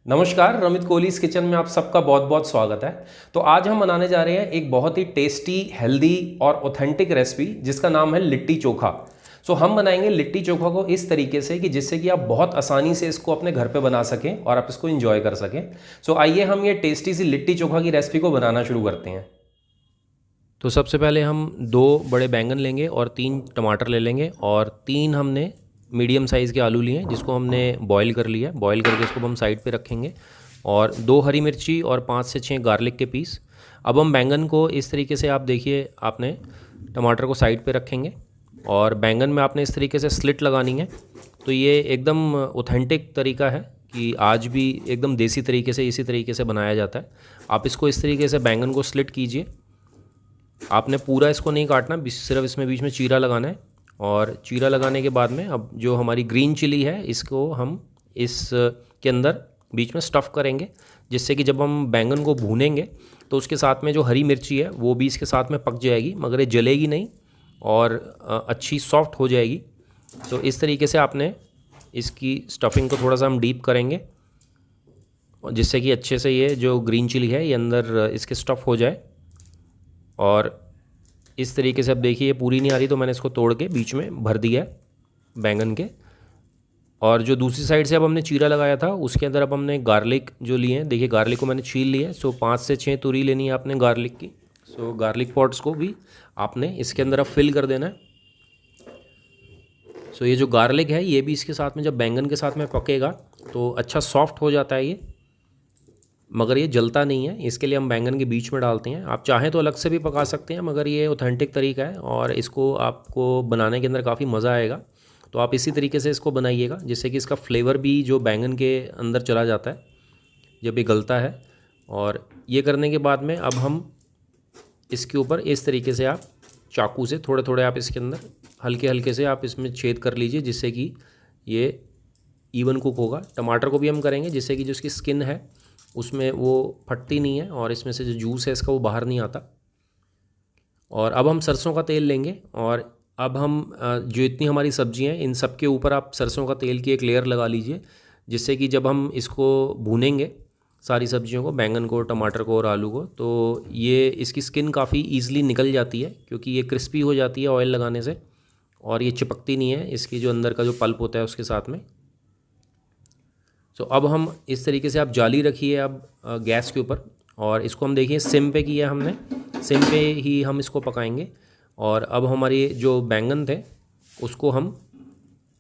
नमस्कार, Ramit Kohli's kitchen में आप सबका बहुत बहुत स्वागत है। तो आज हम बनाने जा रहे हैं एक बहुत ही टेस्टी, हेल्दी और ऑथेंटिक रेसिपी जिसका नाम है लिट्टी चोखा। सो हम बनाएंगे लिट्टी चोखा को इस तरीके से कि जिससे कि आप बहुत आसानी से इसको अपने घर पे बना सकें और आप इसको एंजॉय कर सकें। सो आइए हम ये टेस्टी सी लिट्टी चोखा की रेसिपी को बनाना शुरू करते हैं। तो सबसे पहले हम 2 बड़े बैंगन लेंगे और 3 टमाटर ले लेंगे और 3 हमने मीडियम साइज़ के आलू लिए हैं जिसको हमने बॉईल कर लिया है। बॉईल करके इसको हम साइड पे रखेंगे और 2 हरी मिर्ची और 5 से 6 गार्लिक के पीस। अब हम बैंगन को इस तरीके से, आप देखिए, आपने टमाटर को साइड पे रखेंगे और बैंगन में आपने इस तरीके से स्लिट लगानी है। तो ये एकदम ऑथेंटिक तरीका है कि आज भी एकदम देसी तरीके से इसी तरीके से बनाया जाता है। आप इसको इस तरीके से बैंगन को स्लिट कीजिए। आपने पूरा इसको नहीं काटना, सिर्फ इसमें बीच में चीरा लगाना है। और चीरा लगाने के बाद में अब जो हमारी ग्रीन चिली है इसको हम इस के अंदर बीच में स्टफ़ करेंगे, जिससे कि जब हम बैंगन को भूनेंगे तो उसके साथ में जो हरी मिर्ची है वो भी इसके साथ में पक जाएगी, मगर ये जलेगी नहीं और अच्छी सॉफ्ट हो जाएगी। तो इस तरीके से आपने इसकी स्टफिंग को थोड़ा सा हम डीप करेंगे जिससे कि अच्छे से ये जो ग्रीन चिली है ये अंदर इसके स्टफ़ हो जाए। और इस तरीके से अब देखिए ये पूरी नहीं आ रही तो मैंने इसको तोड़ के बीच में भर दिया है बैंगन के। और जो दूसरी साइड से अब हमने चीरा लगाया था उसके अंदर अब हमने गार्लिक जो लिए हैं, देखिए गार्लिक को मैंने छील लिया है। सो 5 से 6 तुरी लेनी है आपने गार्लिक की। सो गार्लिक पॉट्स को भी आपने इसके अंदर अब फिल कर देना है। सो ये जो गार्लिक है ये भी इसके साथ में जब बैंगन के साथ में पकेगा तो अच्छा सॉफ्ट हो जाता है ये, मगर ये जलता नहीं है। इसके लिए हम बैंगन के बीच में डालते हैं। आप चाहें तो अलग से भी पका सकते हैं, मगर ये ऑथेंटिक तरीका है और इसको आपको बनाने के अंदर काफ़ी मज़ा आएगा। तो आप इसी तरीके से इसको बनाइएगा जिससे कि इसका फ्लेवर भी जो बैंगन के अंदर चला जाता है जब ये गलता है। और ये करने के बाद में अब हम इसके ऊपर इस तरीके से आप चाकू से थोड़े थोड़े आप इसके अंदर हल्के हल्के से आप इसमें छेद कर लीजिए जिससे कि ये इवन कुक होगा। टमाटर को भी हम करेंगे जिससे कि जो इसकी स्किन है उसमें वो फटती नहीं है और इसमें से जो जूस है इसका वो बाहर नहीं आता। और अब हम सरसों का तेल लेंगे और अब हम जो इतनी हमारी सब्ज़ी हैं इन सब के ऊपर आप सरसों का तेल की एक लेयर लगा लीजिए, जिससे कि जब हम इसको भूनेंगे सारी सब्जियों को, बैंगन को, टमाटर को और आलू को, तो ये इसकी स्किन काफ़ी ईजिली निकल जाती है क्योंकि ये क्रिस्पी हो जाती है ऑयल लगाने से और ये चिपकती नहीं है इसकी जो अंदर का जो पल्प होता है उसके साथ में। तो अब हम इस तरीके से आप जाली रखिए अब गैस के ऊपर और इसको हम देखिए सिम पे किया हमने, सिम पे ही हम इसको पकाएंगे। और अब हमारे जो बैंगन थे उसको हम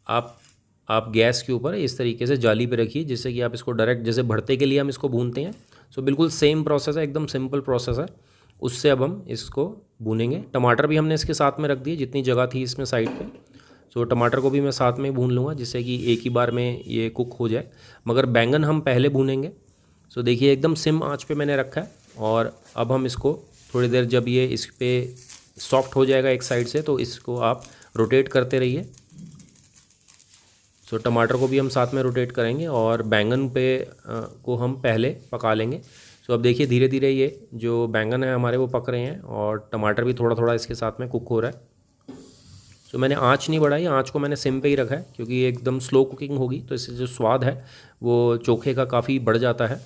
आप गैस के ऊपर इस तरीके से जाली पे रखिए जिससे कि आप इसको डायरेक्ट, जैसे भरते के लिए हम इसको भूनते हैं, सो बिल्कुल सेम प्रोसेस है, एकदम सिंपल प्रोसेस है। उससे अब हम इसको भूनेंगे। टमाटर भी हमने इसके साथ में रख दिए जितनी जगह थी इसमें साइड पे। सो टमाटर को भी मैं साथ में भून लूँगा जिससे कि एक ही बार में ये कुक हो जाए, मगर बैंगन हम पहले भूनेंगे। सो देखिए एकदम सिम आंच पे मैंने रखा है और अब हम इसको थोड़ी देर, जब ये इस पर सॉफ्ट हो जाएगा एक साइड से, तो इसको आप रोटेट करते रहिए। सो टमाटर को भी हम साथ में रोटेट करेंगे और बैंगन पे को हम पहले पका लेंगे। सो अब देखिए धीरे धीरे ये जो बैंगन है हमारे वो पक रहे हैं और टमाटर भी थोड़ा थोड़ा इसके साथ में कुक हो रहा है। तो मैंने आँच नहीं बढ़ाई, आँच को मैंने सिम पे ही रखा है क्योंकि ये एकदम स्लो कुकिंग होगी तो इससे जो स्वाद है वो चोखे का काफ़ी बढ़ जाता है।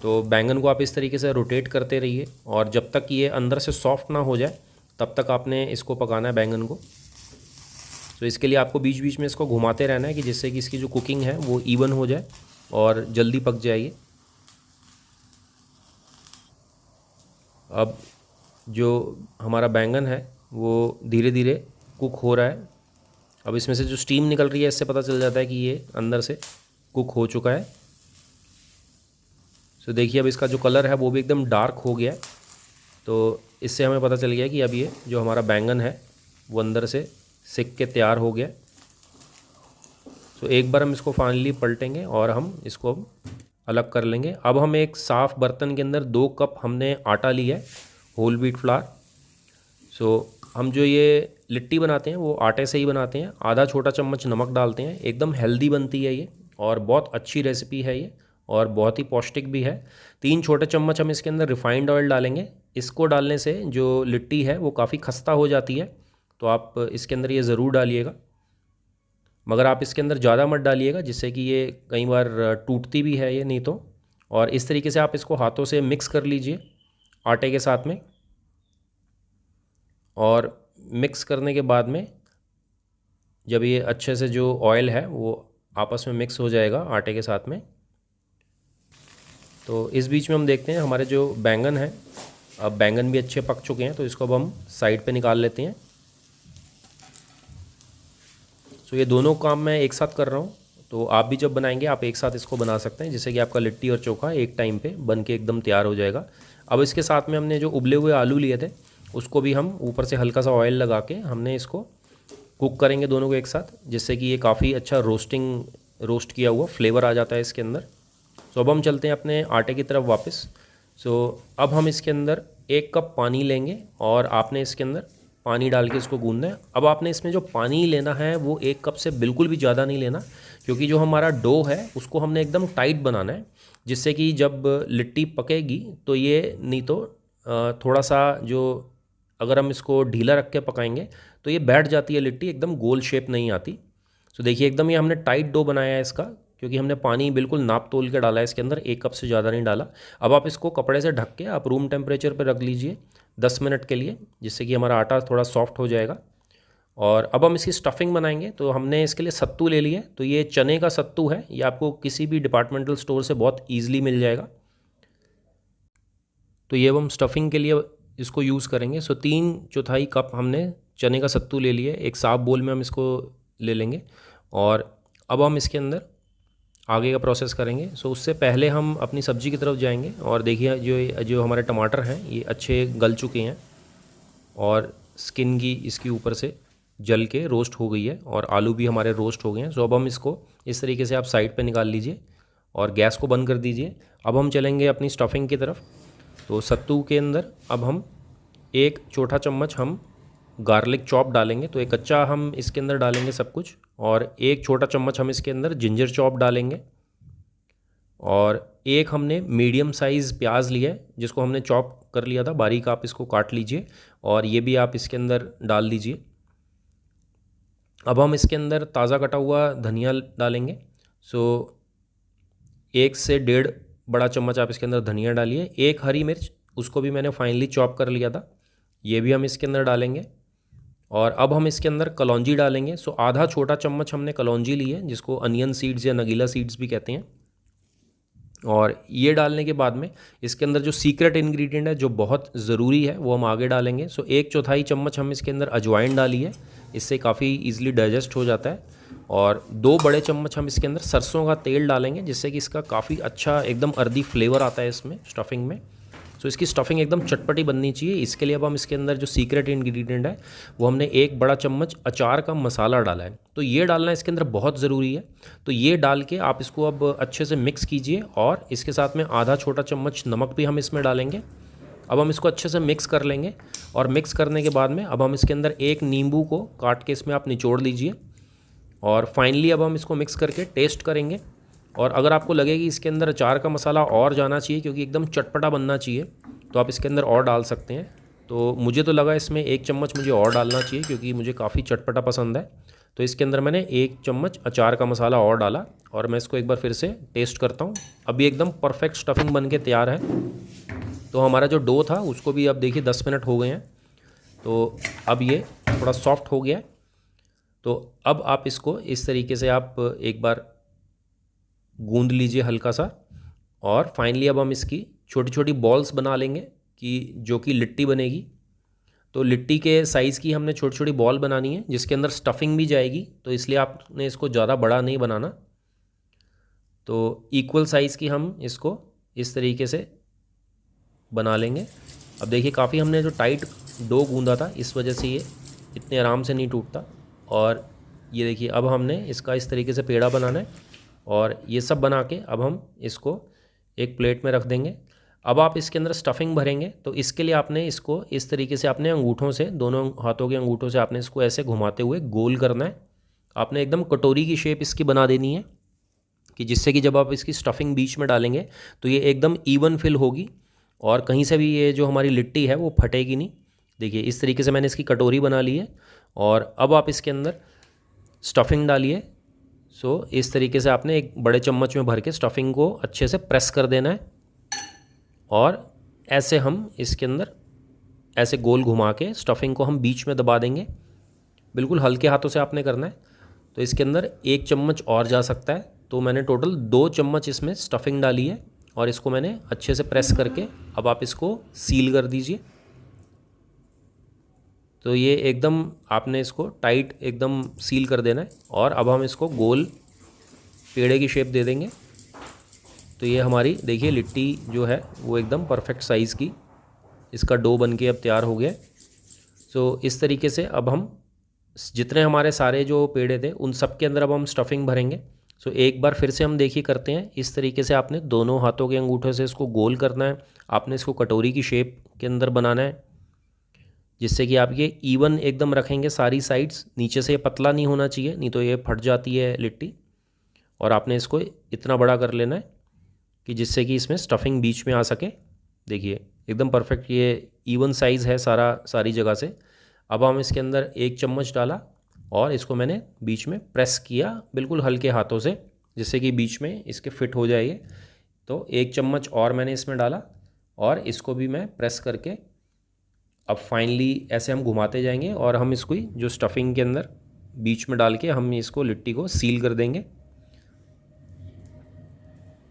तो बैंगन को आप इस तरीके से रोटेट करते रहिए और जब तक ये अंदर से सॉफ्ट ना हो जाए तब तक आपने इसको पकाना है बैंगन को। तो इसके लिए आपको बीच बीच में इसको घुमाते रहना है कि जिससे कि इसकी जो कुकिंग है वो इवन हो जाए और जल्दी पक जाएगी। अब जो हमारा बैंगन है वो धीरे धीरे कुक हो रहा है। अब इसमें से जो स्टीम निकल रही है इससे पता चल जाता है कि ये अंदर से कुक हो चुका है। सो देखिए अब इसका जो कलर है वो भी एकदम डार्क हो गया है। तो इससे हमें पता चल गया कि अब ये जो हमारा बैंगन है वो अंदर से सिक के तैयार हो गया। सो एक बार हम इसको फाइनली पलटेंगे और हम इसको अब अलग कर लेंगे। अब हम एक साफ़ बर्तन के अंदर 2 कप हमने आटा लिया है, होल व्हीट फ्लावर। सो हम जो ये लिट्टी बनाते हैं वो आटे से ही बनाते हैं। आधा छोटा चम्मच नमक डालते हैं, एकदम हेल्दी बनती है ये और बहुत अच्छी रेसिपी है ये और बहुत ही पौष्टिक भी है। 3 छोटे चम्मच हम इसके अंदर रिफाइंड ऑयल डालेंगे। इसको डालने से जो लिट्टी है वो काफ़ी खस्ता हो जाती है, तो आप इसके अंदर ये ज़रूर डालिएगा। मगर आप इसके अंदर ज़्यादा मत डालिएगा, जिससे कि ये कई बार टूटती भी है ये नहीं तो। और इस तरीके से आप इसको हाथों से मिक्स कर लीजिए आटे के साथ में। और मिक्स करने के बाद में जब ये अच्छे से जो ऑयल है वो आपस में मिक्स हो जाएगा आटे के साथ में, तो इस बीच में हम देखते हैं हमारे जो बैंगन हैं, अब बैंगन भी अच्छे पक चुके हैं, तो इसको अब हम साइड पे निकाल लेते हैं। सो ये दोनों काम मैं एक साथ कर रहा हूँ, तो आप भी जब बनाएंगे आप एक साथ इसको बना सकते हैं, जिससे कि आपका लिट्टी और चोखा एक टाइम पे बन के एकदम तैयार हो जाएगा। अब इसके साथ में हमने जो उबले हुए आलू लिए थे उसको भी हम ऊपर से हल्का सा ऑयल लगा के हमने इसको कुक करेंगे दोनों को एक साथ, जिससे कि ये काफ़ी अच्छा रोस्ट किया हुआ फ्लेवर आ जाता है इसके अंदर। सो अब हम चलते हैं अपने आटे की तरफ वापस। सो अब हम इसके अंदर 1 कप पानी लेंगे और आपने इसके अंदर पानी डाल के इसको गूंदना है। अब आपने इसमें जो पानी लेना है वो 1 कप से बिल्कुल भी ज़्यादा नहीं लेना, क्योंकि जो हमारा डो है उसको हमने एकदम टाइट बनाना है, जिससे कि जब लिट्टी पकेगी तो ये नहीं तो थोड़ा सा जो अगर हम इसको ढीला रख के पकाएंगे तो ये बैठ जाती है लिट्टी, एकदम गोल शेप नहीं आती। तो देखिए एकदम ये हमने टाइट डो बनाया है इसका, क्योंकि हमने पानी बिल्कुल नाप तोल के डाला है इसके अंदर, 1 कप से ज़्यादा नहीं डाला। अब आप इसको कपड़े से ढक के आप रूम टेम्परेचर पर रख लीजिए 10 मिनट के लिए, जिससे कि हमारा आटा थोड़ा सॉफ्ट हो जाएगा। और अब हम इसकी स्टफिंग बनाएंगे, तो हमने इसके लिए सत्तू ले लिए। तो ये चने का सत्तू है, ये आपको किसी भी डिपार्टमेंटल स्टोर से बहुत ईजिली मिल जाएगा। तो ये अब हम स्टफिंग के लिए इसको यूज़ करेंगे। सो 3/4 कप हमने चने का सत्तू ले लिए, एक साफ बोल में हम इसको ले लेंगे। और अब हम इसके अंदर आगे का प्रोसेस करेंगे। सो उससे पहले हम अपनी सब्ज़ी की तरफ जाएंगे। और देखिए जो हमारे टमाटर हैं ये अच्छे गल चुके हैं और स्किन की इसके ऊपर से जल के रोस्ट हो गई है, और आलू भी हमारे रोस्ट हो गए हैं। सो अब हम इसको इस तरीके से आप साइड पे निकाल लीजिए और गैस को बंद कर दीजिए। अब हम चलेंगे अपनी स्टफिंग की तरफ। तो सत्तू के अंदर अब हम 1 छोटा चम्मच हम गार्लिक चॉप डालेंगे, तो एक कच्चा हम इसके अंदर डालेंगे सब कुछ। और 1 छोटा चम्मच हम इसके अंदर जिंजर चॉप डालेंगे। और एक हमने मीडियम साइज़ प्याज लिया है जिसको हमने चॉप कर लिया था बारीक, आप इसको काट लीजिए और ये भी आप इसके अंदर डाल दीजिए। अब हम इसके अंदर ताज़ा कटा हुआ धनिया डालेंगे। सो 1 से 1.5 बड़ा चम्मच आप इसके अंदर धनिया डालिए। 1 हरी मिर्च, उसको भी मैंने फाइनली चॉप कर लिया था, ये भी हम इसके अंदर डालेंगे। और अब हम इसके अंदर कलौंजी डालेंगे। सो आधा छोटा चम्मच हमने कलौंजी ली है, जिसको अनियन सीड्स या नगीला सीड्स भी कहते हैं। और ये डालने के बाद में इसके अंदर जो सीक्रेट इंग्रेडिएंट है जो बहुत ज़रूरी है वो हम आगे डालेंगे। सो 1/4 चम्मच हम इसके अंदर अजवाइन डाली है, इससे काफ़ी ईजिली डाइजेस्ट हो जाता है। और 2 बड़े चम्मच हम इसके अंदर सरसों का तेल डालेंगे, जिससे कि इसका काफ़ी अच्छा एकदम अर्दी फ्लेवर आता है इसमें स्टफिंग में। सो इसकी स्टफिंग एकदम चटपटी बननी चाहिए। इसके लिए अब हम इसके अंदर जो सीक्रेट इंग्रेडिएंट है वो हमने 1 बड़ा चम्मच अचार का मसाला डाला है, तो ये डालना इसके अंदर बहुत ज़रूरी है। तो ये डाल के आप इसको अब अच्छे से मिक्स कीजिए और इसके साथ में आधा छोटा चम्मच नमक भी हम इसमें डालेंगे। अब हम इसको अच्छे से मिक्स कर लेंगे और मिक्स करने के बाद में अब हम इसके अंदर 1 नींबू को काट के इसमें आप निचोड़ लीजिए। और फाइनली अब हम इसको मिक्स करके टेस्ट करेंगे। और अगर आपको लगे कि इसके अंदर अचार का मसाला और जाना चाहिए क्योंकि एकदम चटपटा बनना चाहिए, तो आप इसके अंदर और डाल सकते हैं। तो मुझे तो लगा इसमें 1 चम्मच मुझे और डालना चाहिए, क्योंकि मुझे काफ़ी चटपटा पसंद है। तो इसके अंदर मैंने 1 चम्मच अचार का मसाला और डाला और मैं इसको एक बार फिर से टेस्ट करता हूँ। अभी एकदम परफेक्ट स्टफिंग बन के तैयार है। तो हमारा जो डो था उसको भी अब देखिए 10 मिनट हो गए हैं, तो अब ये थोड़ा सॉफ्ट हो गया है। तो अब आप इसको इस तरीके से आप एक बार गूंद लीजिए हल्का सा। और फाइनली अब हम इसकी छोटी छोटी बॉल्स बना लेंगे कि जो कि लिट्टी बनेगी। तो लिट्टी के साइज़ की हमने छोटी छोटी बॉल बनानी है जिसके अंदर स्टफिंग भी जाएगी, तो इसलिए आपने इसको ज़्यादा बड़ा नहीं बनाना। तो इक्वल साइज़ की हम इसको इस तरीके से बना लेंगे। अब देखिए काफ़ी हमने जो टाइट डो गूंदा था इस वजह से ये इतने आराम से नहीं टूटता। और ये देखिए अब हमने इसका इस तरीके से पेड़ा बनाना है और ये सब बना के अब हम इसको एक प्लेट में रख देंगे। अब आप इसके अंदर स्टफिंग भरेंगे, तो इसके लिए आपने इसको इस तरीके से आपने अंगूठों से, दोनों हाथों के अंगूठों से आपने इसको ऐसे घुमाते हुए गोल करना है। आपने एकदम कटोरी की शेप इसकी बना देनी है कि जिससे कि जब आप इसकी स्टफिंग बीच में डालेंगे तो ये एकदम इवन फिल होगी और कहीं से भी ये जो हमारी लिट्टी है वो फटेगी नहीं। देखिए इस तरीके से मैंने इसकी कटोरी बना ली है। और अब आप इसके अंदर स्टफिंग डालिए सो इस तरीके से आपने एक बड़े चम्मच में भर के स्टफिंग को अच्छे से प्रेस कर देना है और ऐसे हम इसके अंदर ऐसे गोल घुमा के स्टफिंग को हम बीच में दबा देंगे। बिल्कुल हल्के हाथों से आपने करना है। तो इसके अंदर 1 चम्मच और जा सकता है, तो मैंने टोटल 2 चम्मच इसमें स्टफिंग डाली है और इसको मैंने अच्छे से प्रेस करके अब आप इसको सील कर दीजिए। तो ये एकदम आपने इसको टाइट एकदम सील कर देना है और अब हम इसको गोल पेड़े की शेप दे देंगे। तो ये हमारी देखिए लिट्टी जो है वो एकदम परफेक्ट साइज़ की इसका डो बन के अब तैयार हो गया। सो इस तरीके से अब हम जितने हमारे सारे जो पेड़े थे उन सब के अंदर अब हम स्टफिंग भरेंगे। सो एक बार फिर से हम देखिए करते हैं। इस तरीके से आपने दोनों हाथों के अंगूठे से इसको गोल करना है। आपने इसको कटोरी की शेप के अंदर बनाना है जिससे कि आप ये इवन एकदम रखेंगे सारी साइड्स। नीचे से ये पतला नहीं होना चाहिए, नहीं तो ये फट जाती है लिट्टी। और आपने इसको इतना बड़ा कर लेना है कि जिससे कि इसमें स्टफिंग बीच में आ सके। देखिए एकदम परफेक्ट ये इवन साइज़ है सारी जगह से। अब हम इसके अंदर 1 चम्मच डाला और इसको मैंने बीच में प्रेस किया बिल्कुल हल्के हाथों से जिससे कि बीच में इसके फिट हो जाए। तो 1 चम्मच और मैंने इसमें डाला और इसको भी मैं प्रेस करके अब फाइनली ऐसे हम घुमाते जाएंगे और हम इसको जो स्टफिंग के अंदर बीच में डाल के हम इसको लिट्टी को सील कर देंगे।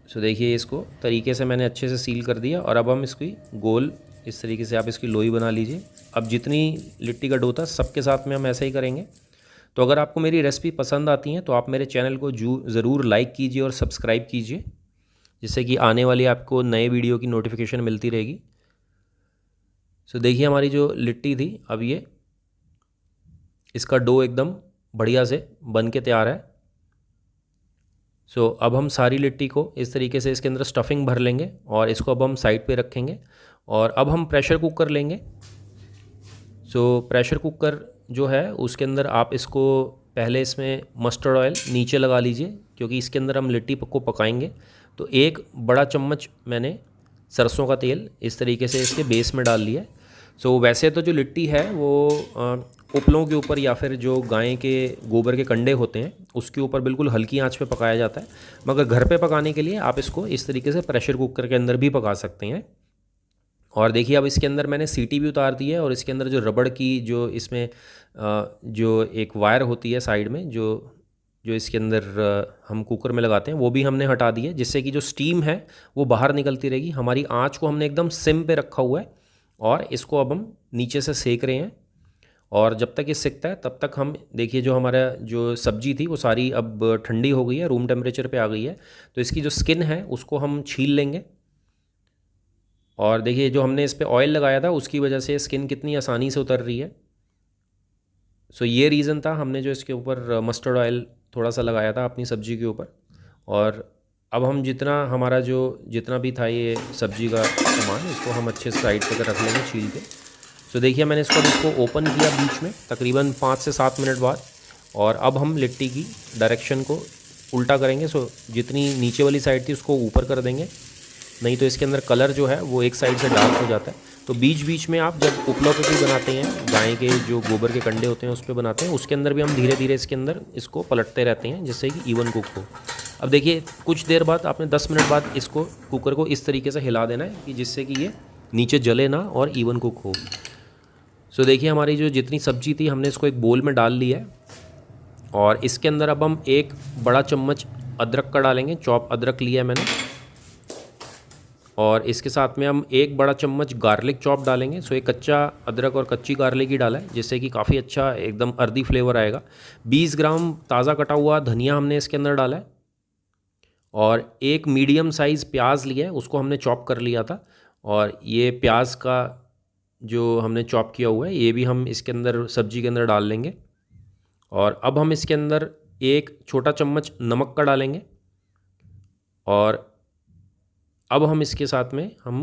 सो देखिए इसको तरीके से मैंने अच्छे से सील कर दिया और अब हम इसकी गोल इस तरीके से आप इसकी लोई बना लीजिए। अब जितनी लिट्टी का डो था सबके साथ में हम ऐसे ही करेंगे। तो अगर आपको मेरी रेसिपी पसंद आती है तो आप मेरे चैनल को ज़रूर लाइक कीजिए और सब्सक्राइब कीजिए जिससे कि आने वाली आपको नए वीडियो की नोटिफिकेशन मिलती रहेगी। सो देखिए हमारी जो लिट्टी थी अब ये इसका डो एकदम बढ़िया से बन के तैयार है। सो अब हम सारी लिट्टी को इस तरीके से इसके अंदर स्टफिंग भर लेंगे और इसको अब हम साइड पे रखेंगे और अब हम प्रेशर कुकर लेंगे। सो प्रेशर कुकर जो है उसके अंदर आप इसको पहले इसमें मस्टर्ड ऑयल नीचे लगा लीजिए क्योंकि इसके अंदर हम लिट्टी को पकाएंगे। तो 1 बड़ा चम्मच मैंने सरसों का तेल इस तरीके से इसके बेस में डाल लिया है। सो वैसे तो जो लिट्टी है वो उपलों के ऊपर या फिर जो गाय के गोबर के कंडे होते हैं उसके ऊपर बिल्कुल हल्की आंच पे पकाया जाता है, मगर घर पे पकाने के लिए आप इसको इस तरीके से प्रेशर कुकर के अंदर भी पका सकते हैं। और देखिए अब इसके अंदर मैंने सीटी भी उतार दी है और इसके अंदर जो रबड़ की जो इसमें जो एक वायर होती है साइड में जो इसके अंदर हम कुकर में लगाते हैं वो भी हमने हटा दी है जिससे कि जो स्टीम है वो बाहर निकलती रहेगी। हमारी आंच को हमने एकदम सिम पे रखा हुआ है और इसको अब हम नीचे से सेक रहे हैं और जब तक ये सिकता है तब तक हम देखिए जो हमारा जो सब्जी थी वो सारी अब ठंडी हो गई है, रूम टेम्परेचर पे आ गई है। तो इसकी जो स्किन है उसको हम छील लेंगे और देखिए जो हमने इस पर ऑयल लगाया था उसकी वजह से स्किन कितनी आसानी से उतर रही है। सो ये रीज़न था हमने जो इसके ऊपर मस्टर्ड ऑयल थोड़ा सा लगाया था अपनी सब्ज़ी के ऊपर। और अब हम जितना भी था ये सब्ज़ी का सामान इसको हम अच्छे साइड पर रख लेंगे छील के। सो देखिए मैंने इसको ओपन किया बीच में तकरीबन 5 से 7 मिनट बाद और अब हम लिट्टी की डायरेक्शन को उल्टा करेंगे। सो जितनी नीचे वाली साइड थी उसको ऊपर कर देंगे, नहीं तो इसके अंदर कलर जो है वो एक साइड से डार्क हो जाता है। तो बीच बीच में आप जब उपलों पे भी बनाते हैं, गाय के जो गोबर के कंडे होते हैं उस पर बनाते हैं, उसके अंदर भी हम धीरे धीरे इसके अंदर इसको पलटते रहते हैं जिससे कि इवन कुक हो। अब देखिए कुछ देर बाद आपने 10 मिनट बाद इसको कुकर को इस तरीके से हिला देना है कि जिससे कि ये नीचे जले ना और इवन कुक हो। सो देखिए हमारी जो जितनी सब्जी थी हमने इसको एक बोल में डाल लिया है और इसके अंदर अब हम 1 बड़ा चम्मच अदरक का डालेंगे। चॉप अदरक लिया है मैंने और इसके साथ में हम 1 बड़ा चम्मच गार्लिक चॉप डालेंगे। सो ये कच्चा अदरक और कच्ची गार्लिक ही डाला है जिससे कि काफ़ी अच्छा एकदम अर्दी फ्लेवर आएगा। 20 ग्राम ताज़ा कटा हुआ धनिया हमने इसके अंदर डाला है और 1 मीडियम साइज़ प्याज लिया है, उसको हमने चॉप कर लिया था और ये प्याज का जो हमने चॉप किया हुआ है ये भी हम इसके अंदर सब्जी के अंदर डाल लेंगे। और अब हम इसके अंदर 1 छोटा चम्मच नमक का डालेंगे और अब हम इसके साथ में हम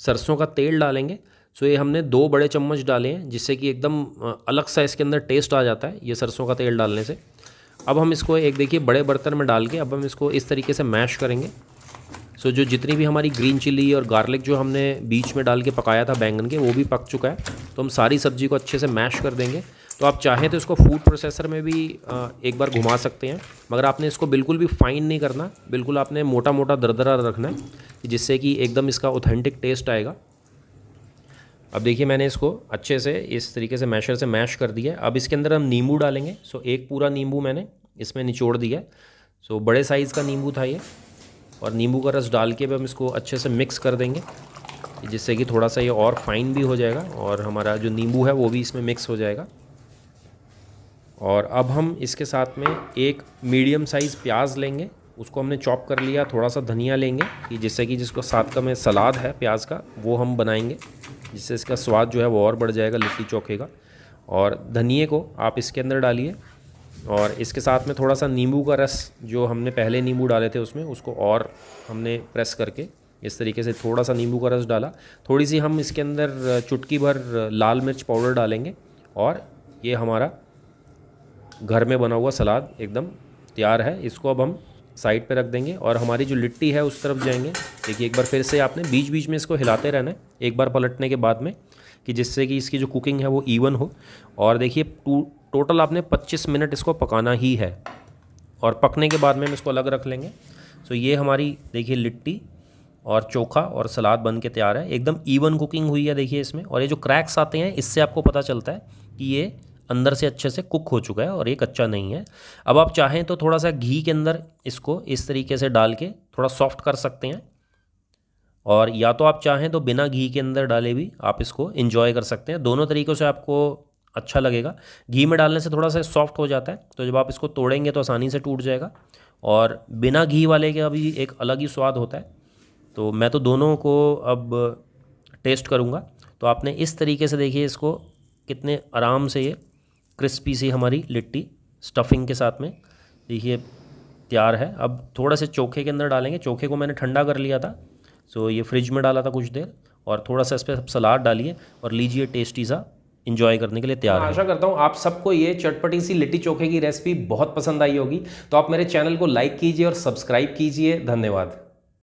सरसों का तेल डालेंगे। सो ये हमने 2 बड़े चम्मच डाले हैं जिससे कि एकदम अलग सा इसके अंदर टेस्ट आ जाता है ये सरसों का तेल डालने से। अब हम इसको एक देखिए बड़े बर्तन में डाल के अब हम इसको इस तरीके से मैश करेंगे। सो जो जितनी भी हमारी ग्रीन चिली और गार्लिक जो हमने बीच में डाल के पकाया था बैंगन के वो भी पक चुका है। तो हम सारी सब्ज़ी को अच्छे से मैश कर देंगे। तो आप चाहें तो इसको फूड प्रोसेसर में भी एक बार घुमा सकते हैं, मगर आपने इसको बिल्कुल भी फाइन नहीं करना, बिल्कुल आपने मोटा मोटा दरदरा रखना है, जिससे कि एकदम इसका ऑथेंटिक टेस्ट आएगा। अब देखिए मैंने इसको अच्छे से इस तरीके से मैशर से मैश कर दिया है। अब इसके अंदर हम नींबू डालेंगे। सो एक पूरा नींबू मैंने इसमें निचोड़ दिया है। सो बड़े साइज़ का नींबू था ये, और नींबू का रस डाल के भी हम इसको अच्छे से मिक्स कर देंगे, जिससे कि थोड़ा सा ये और फाइन भी हो जाएगा और हमारा जो नींबू है वो भी इसमें मिक्स हो जाएगा। और अब हम इसके साथ में एक मीडियम साइज़ प्याज लेंगे, उसको हमने चॉप कर लिया। थोड़ा सा धनिया लेंगे कि जिससे कि जिसको साथ का में सलाद है प्याज का वो हम बनाएंगे, जिससे इसका स्वाद जो है वो और बढ़ जाएगा लिट्टी चोखे का। और धनिए को आप इसके अंदर डालिए, और इसके साथ में थोड़ा सा नींबू का रस जो हमने पहले नींबू डाले थे उसमें, उसको और हमने प्रेस करके इस तरीके से थोड़ा सा नींबू का रस डाला। थोड़ी सी हम इसके अंदर चुटकी भर लाल मिर्च पाउडर डालेंगे, और ये हमारा घर में बना हुआ सलाद एकदम तैयार है। इसको अब हम साइड पे रख देंगे और हमारी जो लिट्टी है उस तरफ जाएंगे। देखिए एक बार फिर से आपने बीच बीच में इसको हिलाते रहना है, एक बार पलटने के बाद में, कि जिससे कि इसकी जो कुकिंग है वो इवन हो। और देखिए टोटल आपने 25 मिनट इसको पकाना ही है, और पकने के बाद में हम इसको अलग रख लेंगे। सो ये हमारी देखिए लिट्टी और चोखा और सलाद बन के तैयार है। एकदम इवन कुकिंग हुई है देखिए इसमें, और ये जो क्रैक्स आते हैं इससे आपको पता चलता है कि ये अंदर से अच्छे से कुक हो चुका है और ये कच्चा नहीं है। अब आप चाहें तो थोड़ा सा घी के अंदर इसको इस तरीके से डाल के थोड़ा सॉफ्ट कर सकते हैं, और या तो आप चाहें तो बिना घी के अंदर डाले भी आप इसको एंजॉय कर सकते हैं। दोनों तरीक़ों से आपको अच्छा लगेगा। घी में डालने से थोड़ा सा सॉफ्ट हो जाता है, तो जब आप इसको तोड़ेंगे तो आसानी से टूट जाएगा, और बिना घी वाले का भी एक अलग ही स्वाद होता है। तो मैं तो दोनों को अब टेस्ट करूँगा। तो आपने इस तरीके से देखिए इसको कितने आराम से ये क्रिस्पी सी हमारी लिट्टी स्टफिंग के साथ में देखिए तैयार है। अब थोड़ा से चोखे के अंदर डालेंगे। चोखे को मैंने ठंडा कर लिया था, सो ये फ्रिज में डाला था कुछ देर, और थोड़ा सा इस पर सलाद डालिए और लीजिए टेस्टी सा एंजॉय करने के लिए तैयार है। आशा करता हूँ आप सबको ये चटपटी सी लिट्टी चोखे की रेसिपी बहुत पसंद आई होगी। तो आप मेरे चैनल को लाइक कीजिए और सब्सक्राइब कीजिए। धन्यवाद।